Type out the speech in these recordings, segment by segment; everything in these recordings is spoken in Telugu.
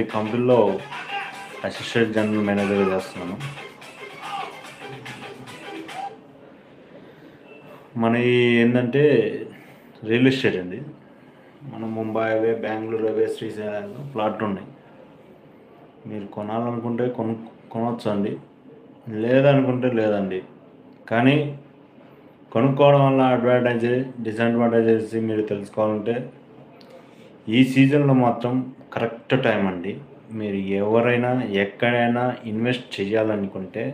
ఈ కంపెనీలో అసిస్టెంట్ జనరల్ మేనేజర్గా చేస్తున్నాను. మనది ఏంటంటే రియల్ ఎస్టేట్ అండి. మనం ముంబై హైవే, బెంగళూరు హైవే, శ్రీశైలంలో ప్లాట్లు ఉన్నాయి. మీరు కొనాలనుకుంటే కొనవచ్చు అండి, లేదనుకుంటే లేదండి. కానీ కొనుక్కోవడం వల్ల అడ్వాంటేజ్, డిసడ్వాంటేజెస్ మీరు తెలుసుకోవాలంటే ఈ సీజన్లో మాత్రం కరెక్ట్ టైం అండి. మీరు ఎవరైనా ఎక్కడైనా ఇన్వెస్ట్ చేయాలనుకుంటే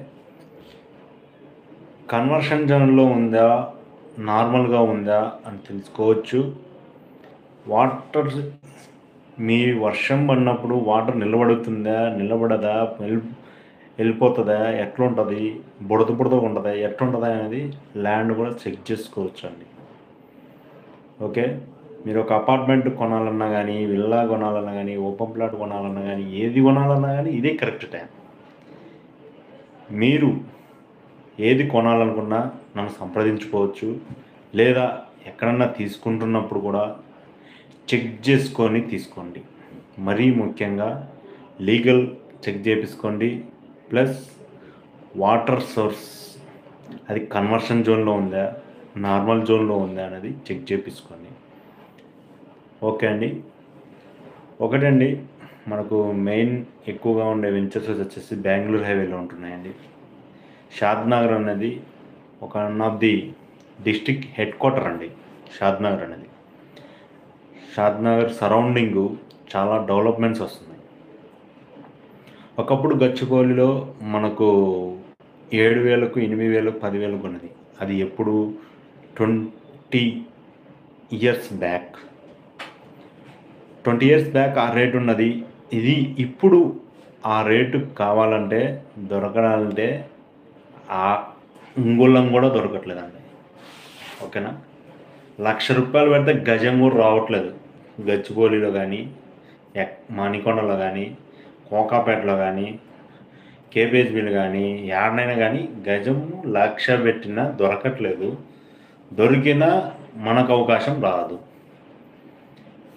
కన్వర్షన్ జోన్లో ఉందా, నార్మల్గా ఉందా అని తెలుసుకోవచ్చు. వాటర్ మీ వర్షం పడినప్పుడు వాటర్ నిలబడుతుందా, నిలబడదా, వెళ్ళిపోతుందా, ఎట్లుంటుంది, బుడదగా ఉంటుందా, ఎట్లుంటుందా అనేది ల్యాండ్ కూడా చెక్ చేసుకోవచ్చు అండి. ఓకే, మీరు ఒక అపార్ట్మెంట్ కొనాలన్నా కానీ, విల్లా కొనాలన్నా కానీ, ఓపెన్ ప్లాట్ కొనాలన్నా కానీ, ఏది కొనాలన్నా కానీ ఇదే కరెక్ట్ టైం. మీరు ఏది కొనాలనుకున్నా నన్ను సంప్రదించుకోవచ్చు, లేదా ఎక్కడన్నా తీసుకుంటున్నప్పుడు కూడా చెక్ చేసుకొని తీసుకోండి. మరీ ముఖ్యంగా లీగల్ చెక్ చేయించుకోండి. ప్లస్ వాటర్ సోర్స్ అది కన్వర్షన్ జోన్లో ఉందా, నార్మల్ జోన్లో ఉందా అనేది చెక్ చేయించుకోండి. ఓకే అండి. ఒకటండి, మనకు మెయిన్ ఎక్కువగా ఉండే వెంచర్స్ వచ్చేసి బెంగళూరు హైవేలో ఉంటున్నాయండి. షాద్నగర్ అనేది ఒక one of the district head quarter అండి. షాద్నగర్ అనేది, షాద్నగర్ సరౌండింగు చాలా డెవలప్మెంట్స్ వస్తున్నాయి. ఒకప్పుడు గచ్చిబౌలిలో మనకు 7,000కు, 8,000కు, 10,000కు ఉన్నది. అది ఎప్పుడు 20 ఇయర్స్ బ్యాక్. 20 ఇయర్స్ బ్యాక్ ఆ రేటు ఉన్నది. ఇది ఇప్పుడు ఆ రేటు కావాలంటే, దొరకాలంటే ఆ అంగుళం కూడా దొరకట్లేదండి. ఓకేనా, ₹1,00,000 పెడితే గజం కూడా రావట్లేదు. గచ్చిబౌలిలో కానీ, మణికొండలో కానీ, కోకాపేటలో కానీ, కేబీహెచ్బీలు కానీ, యాడనైనా కానీ గజం 1,00,000 పెట్టినా దొరకట్లేదు. దొరికినా మనకు అవకాశం రాదు.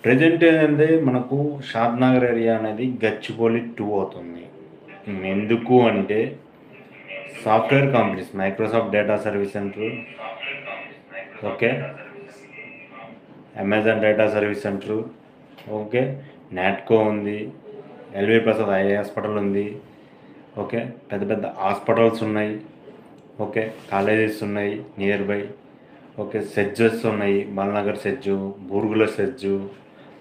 ప్రజెంట్ ఏంటంటే మనకు షాద్నగర్ ఏరియా అనేది గచ్చిబౌలి 2 అవుతుంది. ఎందుకు అంటే software companies, Microsoft data service centre, okay, Amazon data service centre, okay, Natco ఉంది, ఎల్వి ప్రసాద్ ఐ హాస్పిటల్ ఉంది, ఓకే, పెద్ద పెద్ద హాస్పిటల్స్ ఉన్నాయి, ఓకే, కాలేజెస్ ఉన్నాయి నియర్ బై, ఓకే, సెడ్జెస్ ఉన్నాయి, బాలనగర్ సెడ్జు, బూర్గుల సెడ్జు,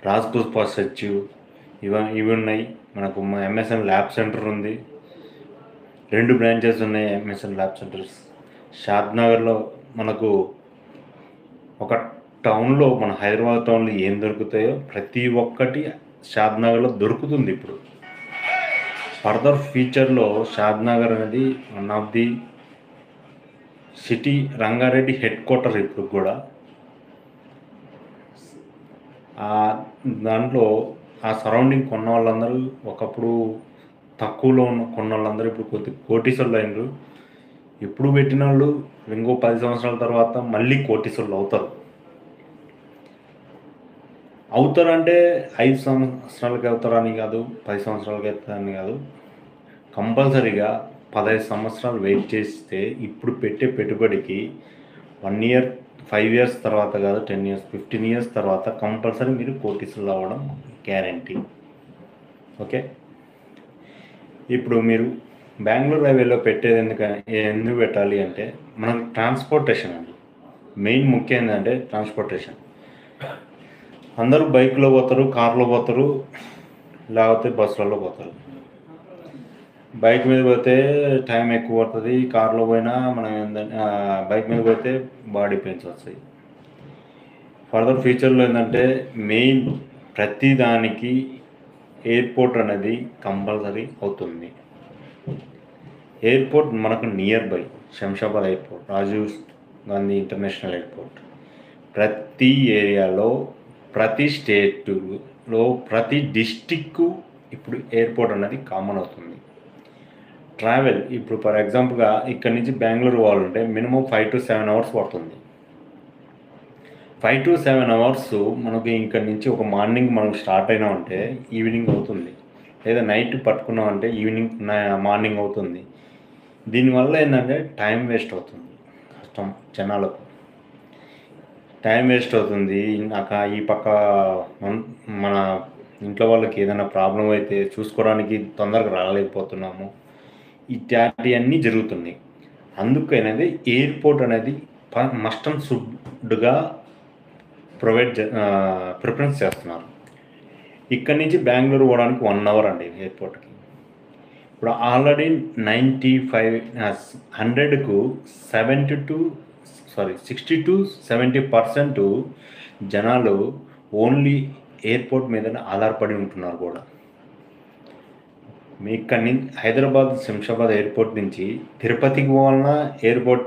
రాజ్పుష్ప సెడ్జు, ఇవి ఉన్నాయి. మనకు ఎంఎస్ఎన్ ల్యాబ్ సెంటర్ ఉంది. 2 బ్రాంచెస్ ఉన్నాయి ఎంఎస్ఎన్ ల్యాబ్ సెంటర్స్. షాద్నగర్లో మనకు ఒక టౌన్లో, మన హైదరాబాద్ టౌన్లో ఏం దొరుకుతాయో ప్రతి ఒక్కటి షాద్నగర్లో దొరుకుతుంది. ఇప్పుడు ఫర్దర్ ఫ్యూచర్లో షాద్నగర్ అనేది one of the city, Rangareddy head quarter. ఇప్పుడు కూడా దాంట్లో ఆ సరౌండింగ్ కొన్న వాళ్ళందరూ ఒకప్పుడు తక్కువలో కొన్న వాళ్ళందరూ ఇప్పుడు కోటీశ్వరులు అయినరు. ఎప్పుడు పెట్టిన వాళ్ళు ఇంకో 10 సంవత్సరాల తర్వాత మళ్ళీ కోటీశ్వరులు అవుతారంటే 5 సంవత్సరాలకి అవుతారని కాదు, 10 సంవత్సరాలకి అవుతారని కాదు. కంపల్సరీగా 15 సంవత్సరాలు వెయిట్ చేస్తే ఇప్పుడు పెట్టే పెట్టుబడికి 1 ఇయర్, 5 ఇయర్స్ తర్వాత కాదు, 10 ఇయర్స్, 15 ఇయర్స్ తర్వాత కంపల్సరీ మీరు కోటీశ్వరులు అవ్వడం గ్యారంటీ. ఓకే, ఇప్పుడు మీరు బెంగళూరు హైవేలో పెట్టేది ఎందుకు పెట్టాలి అంటే మనకు ట్రాన్స్పోర్టేషన్ అండి. మెయిన్ ముఖ్యం ఏంటంటే ట్రాన్స్పోర్టేషన్. అందరూ బైక్లో పోతారు, కార్లో పోతారు, లేకపోతే బస్సులలో పోతారు. బైక్ మీద పోతే టైం ఎక్కువ పడుతుంది, కార్లో పోయినా మనం బైక్ మీద పోతే బాడీ పెయిన్స్ వస్తాయి. ఫర్దర్ ఫ్యూచర్లో ఏంటంటే మెయిన్ ప్రతి దానికి ఎయిర్పోర్ట్ అనేది కంపల్సరీ అవుతుంది. ఎయిర్పోర్ట్ మనకు nearby Shamshabad airport, Rajiv Gandhi international airport. ప్రతి ఏరియాలో, ప్రతి స్టేట్లో, ప్రతి డిస్టిక్కు ఇప్పుడు ఎయిర్పోర్ట్ అనేది కామన్ అవుతుంది. ట్రావెల్ ఇప్పుడు ఫర్ ఎగ్జాంపుల్గా ఇక్కడ నుంచి బెంగళూరు పోవాలంటే మినిమం 5 to 7 అవర్స్ పడుతుంది. 5 to 7 అవర్స్ మనకి ఇక్కడ నుంచి ఒక మార్నింగ్ మనం స్టార్ట్ అయినామంటే ఈవినింగ్ అవుతుంది. లేదా నైట్ పట్టుకున్నామంటే ఈవినింగ్ మార్నింగ్ అవుతుంది. దీనివల్ల ఏంటంటే టైం వేస్ట్ అవుతుంది, కష్టం జనాలకు టైం వేస్ట్ అవుతుంది. ఈ పక్క మన ఇంట్లో వాళ్ళకి ఏదైనా ప్రాబ్లం అయితే చూసుకోవడానికి తొందరగా రాలేకపోతున్నాము. ఇట్లాంటివన్నీ జరుగుతున్నాయి. అందుకనేది ఎయిర్పోర్ట్ అనేది మస్ట్ అండ్ షుడ్గా ప్రిఫరెన్స్ చేస్తున్నారు. ఇక్కడి నుంచి బెంగళూరు పోవడానికి 1 అవర్ అండి ఎయిర్పోర్ట్కి. ఇప్పుడు ఆల్రెడీ 100కు 60-70% జనాలు ఓన్లీ ఎయిర్పోర్ట్ మీదనే ఆధారపడి ఉంటున్నారు కూడా. మీ ఇక్కడి నుంచి హైదరాబాద్ శంషాబాద్ ఎయిర్పోర్ట్ నుంచి తిరుపతికి పోవాలన్నా ఎయిర్పోర్ట్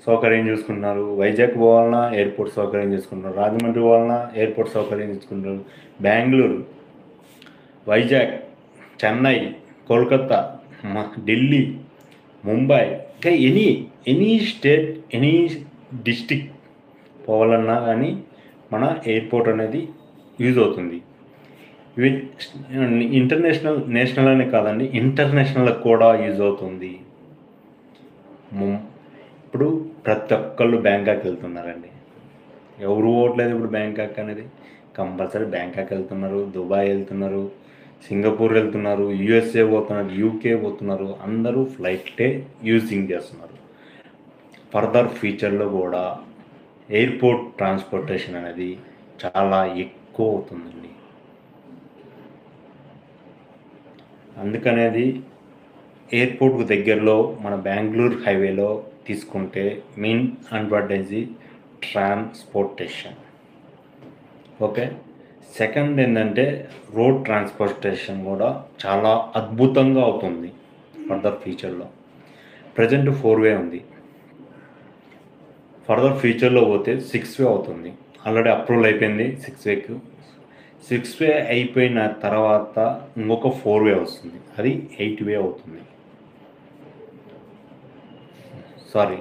సౌకర్యం చూసుకుంటున్నారు, వైజాగ్ పోవాలన్నా ఎయిర్పోర్ట్ సౌకర్యం చూసుకుంటున్నారు, రాజమండ్రి పోవాలన్నా ఎయిర్పోర్ట్ సౌకర్యం చూసుకుంటున్నారు, బెంగళూరు, వైజాగ్, చెన్నై, కోల్కతా, ఢిల్లీ, ముంబై, ఇంకా ఎనీ స్టేట్, ఎనీ డిస్టిక్ పోవాలన్నా కానీ మన ఎయిర్పోర్ట్ అనేది యూజ్ అవుతుంది. ఇవి నేషనల్ అనే కాదండి, ఇంటర్నేషనల్కి కూడా యూజ్ అవుతుంది. ఇప్పుడు ప్రతి ఒక్కళ్ళు బ్యాంకాక్ వెళ్తున్నారండి. ఎవరు పోవట్లేదు ఇప్పుడు బ్యాంకాక్ అనేది. కంపల్సరీ బ్యాంకాక్ వెళ్తున్నారు, దుబాయ్ వెళ్తున్నారు, సింగపూర్ వెళ్తున్నారు, యూఎస్ఏ పోతున్నారు, యూకే పోతున్నారు. అందరూ ఫ్లైట్లే యూజింగ్ చేస్తున్నారు. ఫర్దర్ ఫ్యూచర్లో కూడా ఎయిర్పోర్ట్ ట్రాన్స్పోర్టేషన్ అనేది చాలా ఎక్కువ అవుతుందండి. అందుకనేది ఎయిర్పోర్ట్కు దగ్గరలో మన బెంగళూరు హైవేలో తీసుకుంటే main advantage transportation. Okay, second ఏంటంటే రోడ్ ట్రాన్స్పోర్టేషన్ కూడా చాలా అద్భుతంగా అవుతుంది ఫర్దర్ ఫ్యూచర్లో. ప్రజెంట్ 4-వే ఉంది, ఫర్దర్ ఫ్యూచర్లో పోతే 6-వే అవుతుంది. ఆల్రెడీ అప్రూవల్ అయిపోయింది 6-వేకు. 6-వే అయిపోయిన తర్వాత ఇంకొక 4-వే వస్తుంది, అది 8-వే అవుతుంది. 6,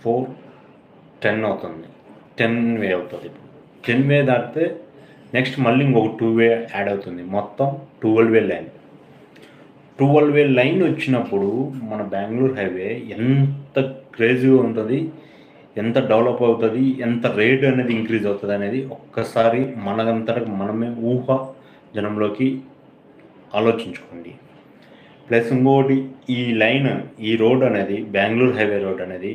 4, 10 అవుతుంది, 10-వే అవుతుంది. ఇప్పుడు 10-వే దాటితే నెక్స్ట్ మళ్ళీ ఇంకొక 2-వే యాడ్ అవుతుంది, మొత్తం 12-వే లైన్. 12-వే లైన్ వచ్చినప్పుడు మన బెంగళూరు హైవే ఎంత క్రేజీగా ఉంటుంది, ఎంత డెవలప్ అవుతుంది, ఎంత రేట్ అనేది ఇంక్రీజ్ అవుతుంది అనేది ఒక్కసారి మనంతటా మనమే జనంలోకి ఆలోచించుకోండి. ప్లస్ ఇంకోటి, ఈ రోడ్ అనేది బెంగళూరు హైవే రోడ్ అనేది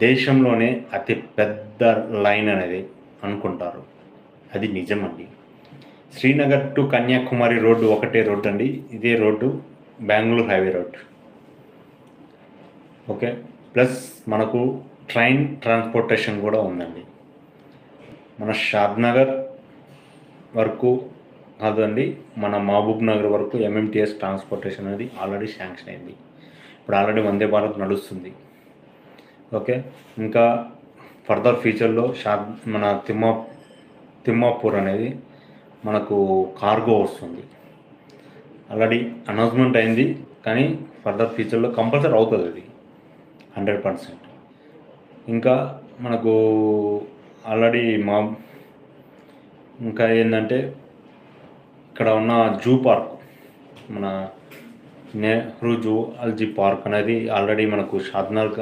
దేశంలోనే అతి పెద్ద లైన్ అనేది అనుకుంటారు. అది నిజమండి. శ్రీనగర్ టు కన్యాకుమారి రోడ్డు ఒకటే రోడ్డు అండి, ఇదే road Bengaluru highway road. Okay, plus మనకు ట్రైన్ ట్రాన్స్పోర్టేషన్ కూడా ఉందండి. మన షాద్నగర్ వరకు కాదండి, మన మహబూబ్ నగర్ వరకు ఎంఎంటీఎస్ ట్రాన్స్పోర్టేషన్ అనేది ఆల్రెడీ శాంక్షన్ అయింది. ఇప్పుడు ఆల్రెడీ వందే భారత్ నడుస్తుంది. ఓకే, ఇంకా ఫర్దర్ ఫ్యూచర్లో మన తిమ్మాపూర్ అనేది మనకు కార్గో వస్తుంది. ఆల్రెడీ అనౌన్స్మెంట్ అయింది, కానీ ఫర్దర్ ఫ్యూచర్లో కంపల్సరీ అవుతుంది అది 100%. ఇంకా మనకు ఆల్రెడీ ఇంకా ఏంటంటే ఇక్కడ ఉన్న జూ పార్క్, మన నెహ్రూ జూవాలజీ పార్క్ అనేది ఆల్రెడీ మనకు షాద్నగర్కి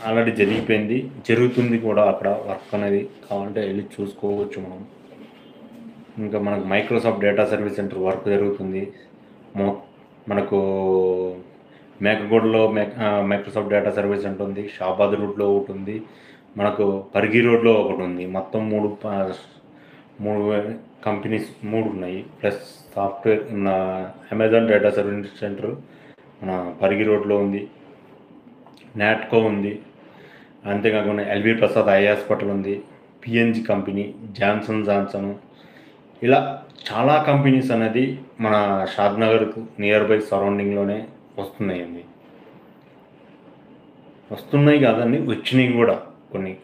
ఆల్రెడీ జరిగిపోయింది, జరుగుతుంది కూడా అక్కడ వర్క్ అనేది. కావాలంటే వెళ్ళి చూసుకోవచ్చు మనం. ఇంకా మనకు Microsoft data service centre work జరుగుతుంది. మనకు మేకగూడలో మైక్రోసాఫ్ట్ డేటా సర్వీస్ సెంటర్ ఉంది, షాబాద్ రోడ్లో ఒకటి ఉంది, మనకు పరిగి రోడ్లో ఒకటి ఉంది. మొత్తం 3 కంపెనీస్ 3 ఉన్నాయి. Plus software Amazon data service centre మన పరిగి రోడ్లో ఉంది, నాట్కో ఉంది, అంతేకాకుండా ఎల్వి ప్రసాద్ ఐ హాస్పిటల్ ఉంది, పిఎన్జి కంపెనీ, జాన్సన్, ఇలా చాలా కంపెనీస్ అనేది మన షాద్నగర్కు నియర్ బై సరౌండింగ్లోనే వస్తున్నాయి కాదండి, వచ్చినాయి కూడా కొన్ని.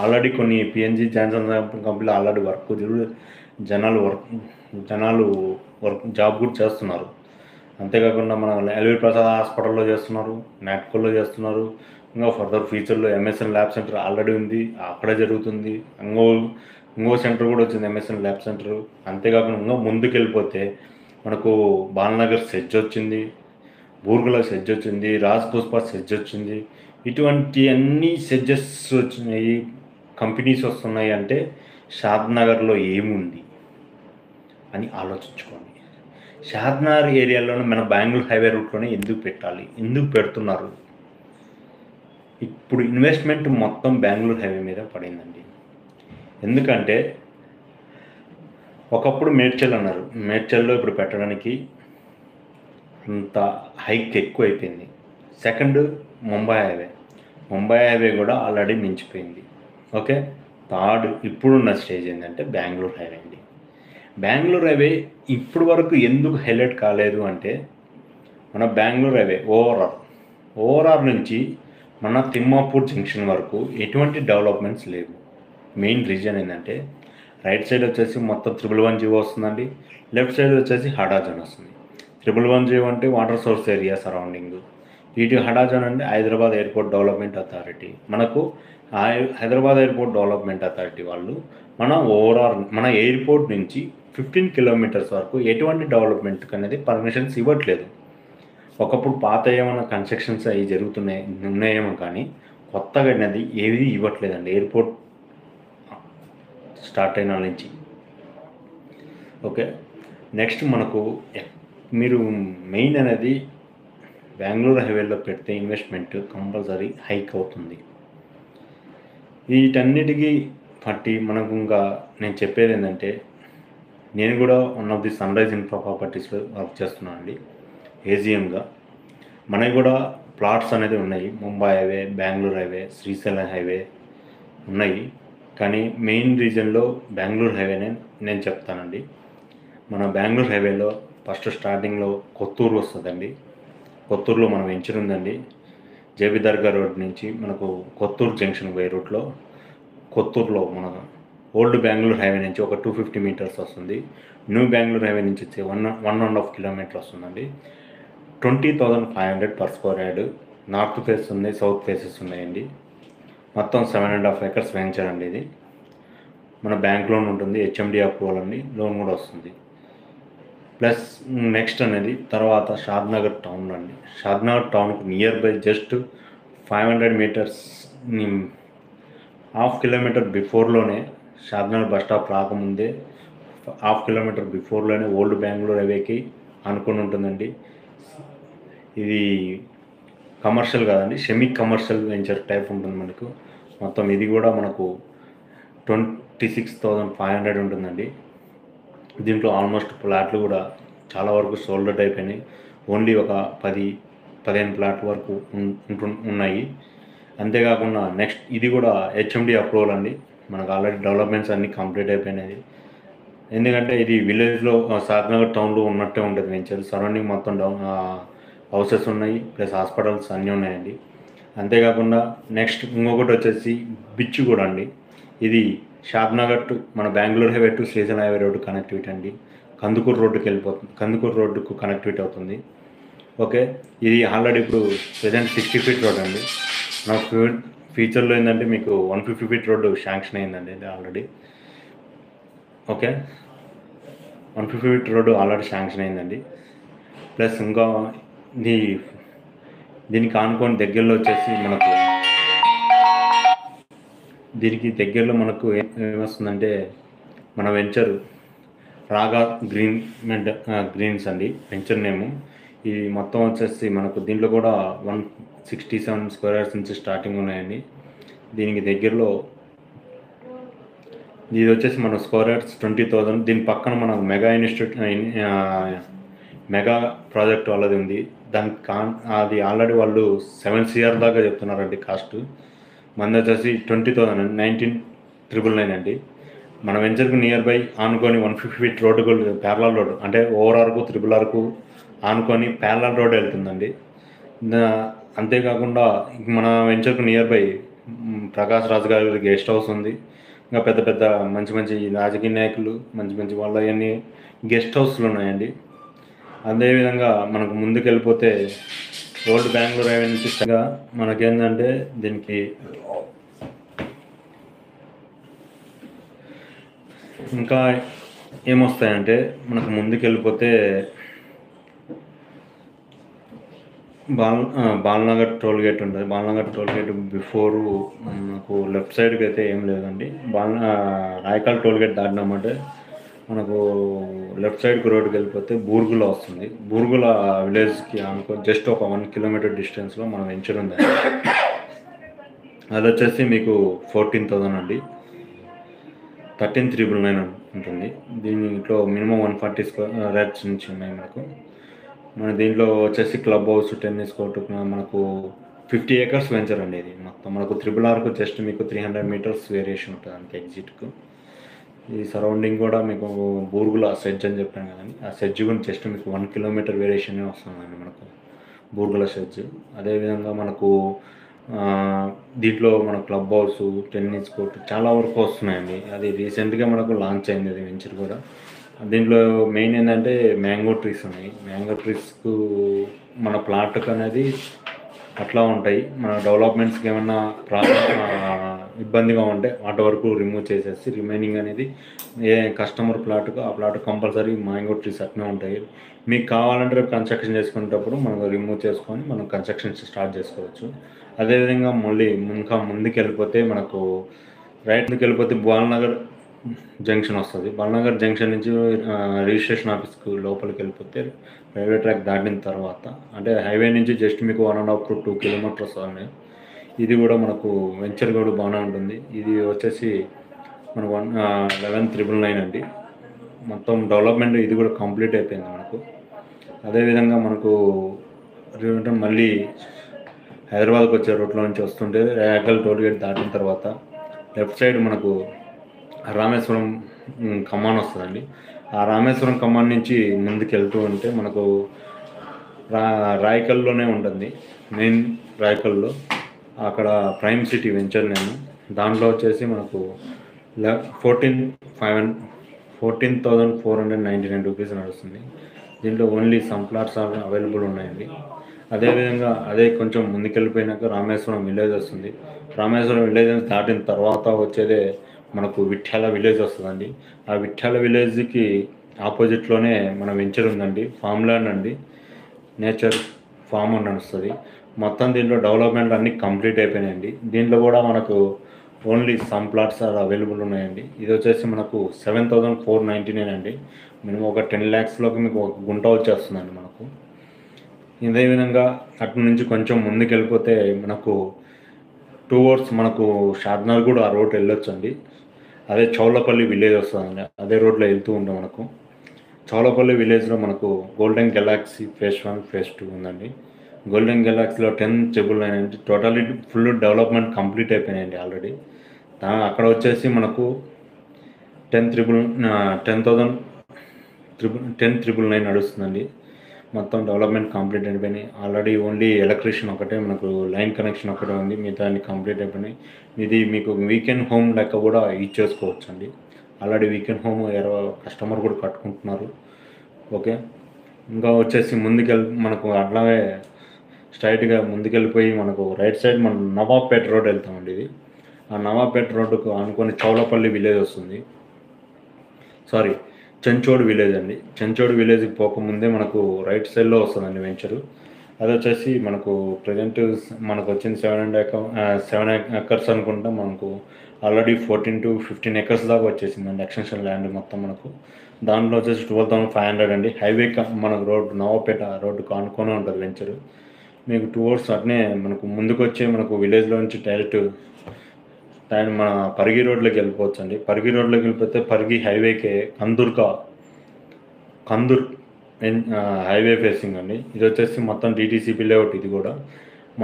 ఆల్రెడీ కొన్ని పిఎన్జి జాన్సన్ కంపెనీలు ఆల్రెడీ జనాలు జాబ్ కూడా చేస్తున్నారు. అంతేకాకుండా మన ఎల్వి ప్రసాద్ హాస్పిటల్లో చేస్తున్నారు, నాట్కోలో చేస్తున్నారు. ఇంకా ఫర్దర్ ఫ్యూచర్లో ఎంఎస్ఎన్ ల్యాబ్ సెంటర్ ఆల్రెడీ ఉంది, అక్కడే జరుగుతుంది. ఇంకో సెంటర్ కూడా వచ్చింది, ఎంఎస్ఎన్ ల్యాబ్ సెంటర్. అంతేకాకుండా ఇంకా ముందుకు వెళ్ళిపోతే మనకు బాలనగర్ సెజ్ వచ్చింది, బూర్గుల సెజ్ వచ్చింది, రాజ్ పుష్ప సెజ్ వచ్చింది. ఇటువంటి అన్ని సెజ్జెస్ వచ్చినాయి, కంపెనీస్ వస్తున్నాయి. అంటే షాద్నగర్లో ఏముంది అని ఆలోచించుకోండి. షాద్నగర్ ఏరియాలోనే మన బెంగళూరు హైవే రూట్లోనే ఎందుకు పెట్టాలి, ఎందుకు పెడుతున్నారు? ఇప్పుడు ఇన్వెస్ట్మెంట్ మొత్తం బెంగళూరు హైవే మీద పడిందండి. ఎందుకంటే ఒకప్పుడు మేడ్చల్ అన్నారు, మేడ్చల్లో ఇప్పుడు పెట్టడానికి అంత హైక్ ఎక్కువ అయిపోయింది. సెకండ్ ముంబై హైవే కూడా ఆల్రెడీ మించిపోయింది. ఓకే, థర్డ్ ఇప్పుడున్న స్టేజ్ ఏంటంటే బెంగళూరు హైవే అండి. బెంగళూరు హైవే ఇప్పుడు వరకు ఎందుకు హైలైట్ కాలేదు అంటే మన బెంగళూరు హైవే ఓవరాల్ నుంచి మన తిమ్మాపూర్ జంక్షన్ వరకు ఎటువంటి డెవలప్మెంట్స్ లేవు. మెయిన్ రీజన్ ఏంటంటే రైట్ సైడ్ వచ్చేసి మొత్తం 111 జీవో వస్తుందండి, లెఫ్ట్ సైడ్ వచ్చేసి హడా జోన్ వస్తుంది. 111 జీవో అంటే వాటర్ సోర్స్ ఏరియా సరౌండింగ్, ఇటు హడా జోన్ అంటే హైదరాబాద్ ఎయిర్పోర్ట్ డెవలప్మెంట్ అథారిటీ. మనకు హైదరాబాద్ ఎయిర్పోర్ట్ డెవలప్మెంట్ అథారిటీ వాళ్ళు మన ఎయిర్పోర్ట్ నుంచి 15 కిలోమీటర్స్ వరకు ఎటువంటి డెవలప్మెంట్ అనేది పర్మిషన్స్ ఇవ్వట్లేదు. ఒకప్పుడు పాత ఏమైనా కన్స్ట్రక్షన్స్ అవి ఉన్నాయేమో కానీ కొత్తగా అనేది ఏది ఇవ్వట్లేదండి ఎయిర్పోర్ట్ స్టార్ట్ అయిన నుంచి. ఓకే, నెక్స్ట్ మనకు మీరు మెయిన్ అనేది బెంగళూరు హైవేలో పెడితే ఇన్వెస్ట్మెంట్ కంపల్సరీ హైక్ అవుతుంది. వీటన్నిటికీ బట్టి మనకు ఇంకా నేను చెప్పేది ఏంటంటే, నేను కూడా one of the sunrise infra ప్రాపర్టీస్లో వర్క్ చేస్తున్నాను అండి, ఏజిఎంగా. మనకి కూడా ప్లాట్స్ అనేది ఉన్నాయి, Mumbai highway, Bengaluru highway, Srisailam highway ఉన్నాయి. కానీ మెయిన్ రీజన్లో బెంగళూరు హైవేనే నేను చెప్తానండి. మన బెంగళూరు హైవేలో ఫస్ట్ స్టార్టింగ్లో కొత్తూరు వస్తుందండి. కొత్తూరులో మనం వెంచర్ ఉందండి, జేబీ దర్గా రోడ్ నుంచి మనకు కొత్తూరు జంక్షన్ పోయే రూట్లో కొత్తూరులో మన ఓల్డ్ బెంగళూరు హైవే నుంచి ఒక 250 మీటర్స్ వస్తుంది. న్యూ బెంగళూరు హైవే నుంచి వచ్చి 1.5 కిలోమీటర్ వస్తుందండి. 20,500 per square yard. North face ఉన్నాయి, సౌత్ ఫేసెస్ ఉన్నాయండి. మొత్తం 7.5 acres వెంచర్ అండి. ఇది మన బ్యాంక్ లోన్ ఉంటుంది, హెచ్ఎండి అప్రూవల్ అండి, లోన్ కూడా వస్తుంది. ప్లస్ నెక్స్ట్ అనేది తర్వాత షాద్నగర్ టౌన్లో అండి. షాద్నగర్ టౌన్కి near by just 500 metres, 1/2 kilometre బిఫోర్లోనే షాద్నగర్ బస్ స్టాప్ రాకముందే 1/2 కిలోమీటర్ బిఫోర్లోనే ఓల్డ్ బెంగళూరు హైవేకి అనుకుని ఉంటుందండి. ఇది కమర్షియల్ కాదండి, సెమీ కమర్షియల్ వెంచర్ టైప్ ఉంటుంది మనకు. మొత్తం ఇది కూడా మనకు 26,500 ఉంటుందండి. దీంట్లో ఆల్మోస్ట్ ప్లాట్లు కూడా చాలా వరకు సోల్డ్ అవుట్ అయిపోయినాయి. ఓన్లీ ఒక 10-15 ప్లాట్ వరకు ఉన్నాయి. అంతేకాకుండా నెక్స్ట్ ఇది కూడా హెచ్ఎండి అప్రూవల్ అండి. మనకు ఆల్రెడీ డెవలప్మెంట్స్ అన్నీ కంప్లీట్ అయిపోయినాయి. ఎందుకంటే ఇది విలేజ్లో షాద్నగర్ టౌన్లో ఉన్నట్టే ఉంటుంది వెంచర్. సరౌండింగ్ మొత్తం హౌసెస్ ఉన్నాయి, ప్లస్ హాస్పిటల్స్ అన్నీ ఉన్నాయండి. అంతేకాకుండా నెక్స్ట్ ఇంకొకటి వచ్చేసి బిచ్ కూడా అండి. ఇది షాద్నగర్ టు మన Bengaluru highway to Srisailam highway road connectivity అండి. కందుకూరు రోడ్డుకి వెళ్ళిపోతుంది, కందుకూరు రోడ్డుకు కనెక్టివిటీ అవుతుంది. ఓకే, ఇది ఆల్రెడీ ఇప్పుడు ప్రెజెంట్ 60 feet రోడ్ అండి. నా ఫ్యూచర్లో ఏంటంటే మీకు 150 feet రోడ్డు శాంక్షన్ అయిందండి ఇది already. Okay, 150 feet road already sanction అయిందండి. ప్లస్ ఇంకా దీనికి ఆనుకొని దగ్గరలో వచ్చేసి దీనికి దగ్గరలో మనకు ఏమొస్తుందంటే మన వెంచర్ రాగా గ్రీన్స్ అండి వెంచర్ నేము. ఇది మొత్తం వచ్చేసి మనకు దీంట్లో కూడా 167 square yards నుంచి స్టార్టింగ్ ఉన్నాయండి. దీనికి దగ్గరలో ఇది వచ్చేసి మన స్క్వేర్ యార్డ్స్ 20,000. దీని పక్కన మనకు మెగా ప్రాజెక్ట్ వాళ్ళది ఉంది. దానికి అది ఆల్రెడీ వాళ్ళు 7 CR దాకా చెప్తున్నారండి కాస్ట్. మంది వచ్చేసి 20,000 అండి, 19,999 అండి. మన వెంచర్కు నియర్ బై ఆనుకొని 150 feet రోడ్డు ప్యారలల్ రోడ్, అంటే ఓఆర్ఆర్కు 3RRకు ఆనుకొని ప్యారలల్ రోడ్ వెళ్తుందండి. అంతేకాకుండా మన వెంచర్కు నియర్ బై ప్రకాష్ రాజ్ గారి గెస్ట్ హౌస్ ఉంది. ఇంకా పెద్ద పెద్ద మంచి రాజకీయ నాయకులు మంచి వాళ్ళ అవన్నీ గెస్ట్ హౌస్లు ఉన్నాయండి. అదేవిధంగా మనకు ముందుకు వెళ్ళిపోతే ఓల్డ్ బెంగళూరు హైవే నుంచి మనకేంటంటే దీనికి ఇంకా ఏమొస్తాయంటే మనకు ముందుకెళ్ళిపోతే బాలనగర్ టోల్ గేట్ ఉంటుంది. బాలనగర్ టోల్ గేట్ బిఫోరు మనకు లెఫ్ట్ సైడ్కి అయితే ఏం లేదండి. రాయకల్ టోల్ గేట్ దాటినామంటే మనకు లెఫ్ట్ సైడ్కి రోడ్డుకి వెళ్ళిపోతే బూర్గుల వస్తుంది. బూర్గుల విలేజ్కి జస్ట్ ఒక 1 కిలోమీటర్ డిస్టెన్స్లో మనం వెంచర్ ఉంది. అది వచ్చేసి మీకు 14,000 అండి. 13,999 ఉంటుంది. దీంట్లో మినిమం 140 స్క్వేర్ యార్డ్స్ నుంచి ఉన్నాయి మనకు. మన దీంట్లో వచ్చేసి క్లబ్ హౌస్, టెన్నిస్ కోర్టు, మనకు 50 ఏకర్స్ వెంచర్ అండి. ఇది మొత్తం మనకు RRRకు జస్ట్ మీకు 300 మీటర్స్ వేరియేషన్ ఉంటుంది అంతే ఎగ్జిట్కు. ఈ సరౌండింగ్ కూడా మీకు బూర్గుల సెడ్జ్ అని చెప్పాను కదండి, ఆ సెడ్జ్ కూడా జస్ట్ మీకు 1 కిలోమీటర్ వేరియేషనే వస్తుందండి మనకు బూర్గుల సెడ్జ్. అదేవిధంగా మనకు దీంట్లో మన క్లబ్ హౌస్, టెన్నిస్ కోర్టు చాలా వరకు వస్తున్నాయండి. అది రీసెంట్గా మనకు లాంచ్ అయింది అది వెంచర్ కూడా. దీంట్లో మెయిన్ ఏంటంటే మ్యాంగో ట్రీస్ ఉన్నాయి. మ్యాంగో ట్రీస్కు మన ప్లాట్కి అనేది అట్లా ఉంటాయి. మన డెవలప్మెంట్స్కి ఏమన్నా ఇబ్బందిగా ఉంటే వాటి వరకు రిమూవ్ చేసేసి రిమైనింగ్ అనేది ఏ కస్టమర్ ప్లాట్కు ఆ ప్లాట్ కంపల్సరీ మ్యాంగో ట్రీస్ అట్నే ఉంటాయి. మీకు కావాలంటే రేపు కన్స్ట్రక్షన్ చేసుకునేటప్పుడు మనం రిమూవ్ చేసుకొని మనం కన్స్ట్రక్షన్ స్టార్ట్ చేసుకోవచ్చు. అదేవిధంగా మళ్ళీ ఇంకా ముందుకు వెళ్ళిపోతే మనకు రైట్కి వెళ్ళిపోతే బాలనగర్ జంక్షన్ వస్తుంది. బాలనగర్ జంక్షన్ నుంచి రిజిస్ట్రేషన్ ఆఫీస్కు లోపలికి వెళ్ళిపోతే రైల్వే ట్రాక్ దాటిన తర్వాత అంటే హైవే నుంచి జస్ట్ మీకు 1.5 to 2 కిలోమీటర్స్ ఉన్నాయి. ఇది కూడా మనకు వెంచర్ కూడా బాగానే ఉంటుంది. ఇది వచ్చేసి మన 11,999 అండి. మొత్తం డెవలప్మెంట్ ఇది కూడా కంప్లీట్ అయిపోయింది మనకు. అదేవిధంగా మనకు మళ్ళీ హైదరాబాద్కి వచ్చే రూట్లో నుంచి వస్తుంటే రాయకల్ టోల్ గేట్ దాటిన తర్వాత లెఫ్ట్ సైడ్ మనకు రామేశ్వరం కమాన్ వస్తుందండి. ఆ రామేశ్వరం కమాన్ నుంచి ముందుకు వెళ్తూ ఉంటే మనకు రాయకల్లోనే ఉంటుంది. మెయిన్ రాయకల్లో అక్కడ ప్రైమ్ సిటీ వెంచర్ నేను దాంట్లో వచ్చేసి మనకు 14,499 రూపీస్ నడుస్తుంది. దీంట్లో ఓన్లీ సమ్ ప్లాట్స్ అవైలబుల్ ఉన్నాయండి. అదేవిధంగా అదే కొంచెం ముందుకెళ్ళిపోయినాక రామేశ్వరం విలేజ్ వస్తుంది. రామేశ్వరం విలేజ్ దాటిన తర్వాత వచ్చేదే మనకు విఠ్యాల విలేజ్ వస్తుందండి. ఆ విఠ్యాల విలేజ్కి ఆపోజిట్లోనే మన వెంచర్ ఉందండి, ఫామ్ ల్యాండ్ అండి, నేచర్ ఫామ్ అని వస్తుంది. మొత్తం దీంట్లో డెవలప్మెంట్ అన్నీ కంప్లీట్ అయిపోయినాయండి. దీంట్లో కూడా మనకు ఓన్లీ సమ్ ప్లాట్స్ అవైలబుల్ ఉన్నాయండి. ఇది వచ్చేసి మనకు 7,499 అండి. మినిమం ఒక 10 lakhsలోకి మీకు ఒక గుంట వచ్చేస్తుందండి మనకు. ఇదే విధంగా అటు నుంచి కొంచెం ముందుకు వెళ్ళిపోతే మనకు టువర్డ్స్ మనకు షాద్నగర్ కూడా ఆ రోడ్ వెళ్ళొచ్చు అండి. అదే చౌలపల్లి విలేజ్ వస్తుందండి. అదే రోడ్లో వెళ్తూ ఉంటాం. మనకు చౌలపల్లి విలేజ్లో మనకు గోల్డెన్ గెలాక్సీ ఫేజ్ 1, ఫేజ్ 2 ఉందండి. గోల్డెన్ గెలాక్సీలో 10,999 అండి. టోటల్లీ ఫుల్ డెవలప్మెంట్ కంప్లీట్ అయిపోయినాయండి ఆల్రెడీ. అక్కడ వచ్చేసి మనకు 10,999 నడుస్తుందండి. మొత్తం డెవలప్మెంట్ కంప్లీట్ అయిపోయినాయి ఆల్రెడీ. ఓన్లీ ఎలక్ట్రీషియన్ ఒకటే మనకు లైన్ కనెక్షన్ ఒకటే ఉంది, మిగతా అన్ని కంప్లీట్ అయిపోయినాయి. ఇది మీకు వీకెండ్ హోమ్ లెక్క కూడా ఇచ్చేసుకోవచ్చు అండి. ఆల్రెడీ వీకెండ్ హోమ్ కస్టమర్ కూడా కట్టుకుంటున్నారు. ఓకే, ఇంకా వచ్చేసి మనకు అట్లాగే స్ట్రైట్గా ముందుకెళ్ళిపోయి మనకు రైట్ సైడ్ మన నవాబ్పేట రోడ్ వెళ్తామండి. ఇది ఆ నవాబ్పేట రోడ్డుకు అనుకొని చౌలపల్లి విలేజ్ వస్తుంది. సారీ, చెంచోడు విలేజ్ అండి. చెంచోడు విలేజ్కి పోకముందే మనకు రైట్ సైడ్లో వస్తుందండి వెంచరు. అది వచ్చేసి మనకు ప్రజెంట్ మనకు వచ్చింది 7 acres అనుకుంటా. మనకు ఆల్రెడీ 14 to 15 acres దాకా వచ్చేసిందండి ఎక్స్టెన్షన్ ల్యాండ్ మొత్తం మనకు. దాంట్లో వచ్చేసి 12,500 అండి. హైవే మనకు రోడ్డు నవాబ్పేట రోడ్డుకు ఆనుకొని ఉంటుంది వెంచరు. మీకు టువర్డ్స్ అట్నే మనకు ముందుకు వచ్చే మనకు విలేజ్లో నుంచి డైరెక్ట్ మన పరిగి రోడ్లోకి వెళ్ళిపోవచ్చు అండి. పరిగి రోడ్లోకి వెళ్ళిపోతే పరిగి హైవేకే కందూర్ హైవే ఫేసింగ్ అండి. ఇది వచ్చేసి మొత్తం DTCP లేఅవుట్. ఇది కూడా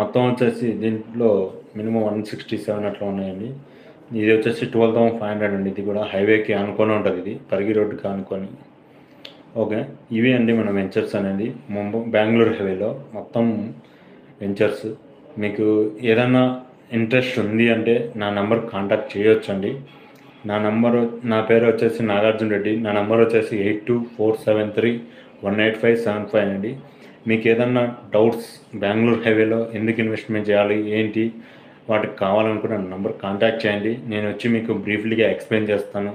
మొత్తం వచ్చేసి దీంట్లో మినిమం 167 అట్లా ఉన్నాయండి. ఇది వచ్చేసి 12,500 అండి. ఇది కూడా హైవేకి ఆనుకొని ఉంటుంది. ఇది పరిగి రోడ్డుకి ఆనుకొని. ఓకే, ఇవి అండి మన వెంచర్స్ అనేది బెంగళూరు హైవేలో మొత్తం వెంచర్స్. మీకు ఏదన్నా ఇంట్రెస్ట్ ఉంది అంటే నా నెంబర్ కాంటాక్ట్ చేయొచ్చండి. నా పేరు వచ్చేసి నాగార్జున రెడ్డి. నా నెంబర్ వచ్చేసి 8247318575 అండి. మీకు ఏదన్నా డౌట్స్ బెంగళూరు హైవేలో ఎందుకు ఇన్వెస్ట్మెంట్ చేయాలి ఏంటి వాటికి కావాలనుకుంటే నా నెంబర్ కాంటాక్ట్ చేయండి. నేను వచ్చి మీకు బ్రీఫ్లీగా ఎక్స్ప్లెయిన్ చేస్తాను.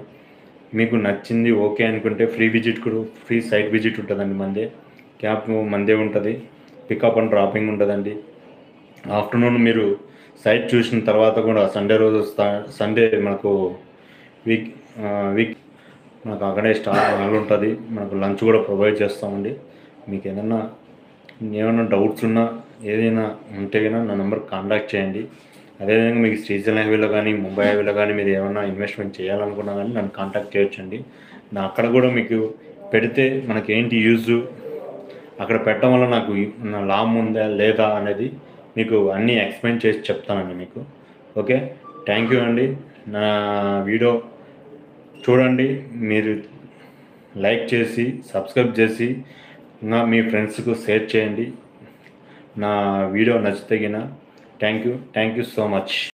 మీకు నచ్చింది ఓకే అనుకుంటే ఫ్రీ సైట్ విజిట్ ఉంటుందండి. క్యాబ్ మందే ఉంటుంది. పికప్ అండ్ డ్రాపింగ్ ఉంటుందండి. ఆఫ్టర్నూన్ మీరు సైట్ చూసిన తర్వాత కూడా సండే మనకు వీక్ వీక్ మనకు అక్కడే హాల్ ఉంటుంది. మనకు లంచ్ కూడా ప్రొవైడ్ చేస్తామండి. మీకు ఏమైనా డౌట్స్ ఉన్నా ఏదైనా ఉంటే కనుక నా నెంబర్ కాంటాక్ట్ చేయండి. అదేవిధంగా మీకు శ్రీశైలం హైవేలో కానీ ముంబై హైవేలో కానీ మీరు ఏమైనా ఇన్వెస్ట్మెంట్ చేయాలనుకున్నా కానీ నన్ను కాంటాక్ట్ చేయొచ్చండి. అక్కడ కూడా మీకు పెడితే మనకేంటి యూజు, అక్కడ పెట్టడం వల్ల నాకు నా లాభం ఉందా లేదా అనేది మీకు అన్నీ ఎక్స్ప్లెయిన్ చేసి చెప్తానండి మీకు. ఓకే, థ్యాంక్ యూ అండి. నా వీడియో చూడండి, మీరు లైక్ చేసి సబ్స్క్రైబ్ చేసి మీ ఫ్రెండ్స్కు షేర్ చేయండి. నా వీడియో నచ్చితే థ్యాంక్ యూ సో మచ్.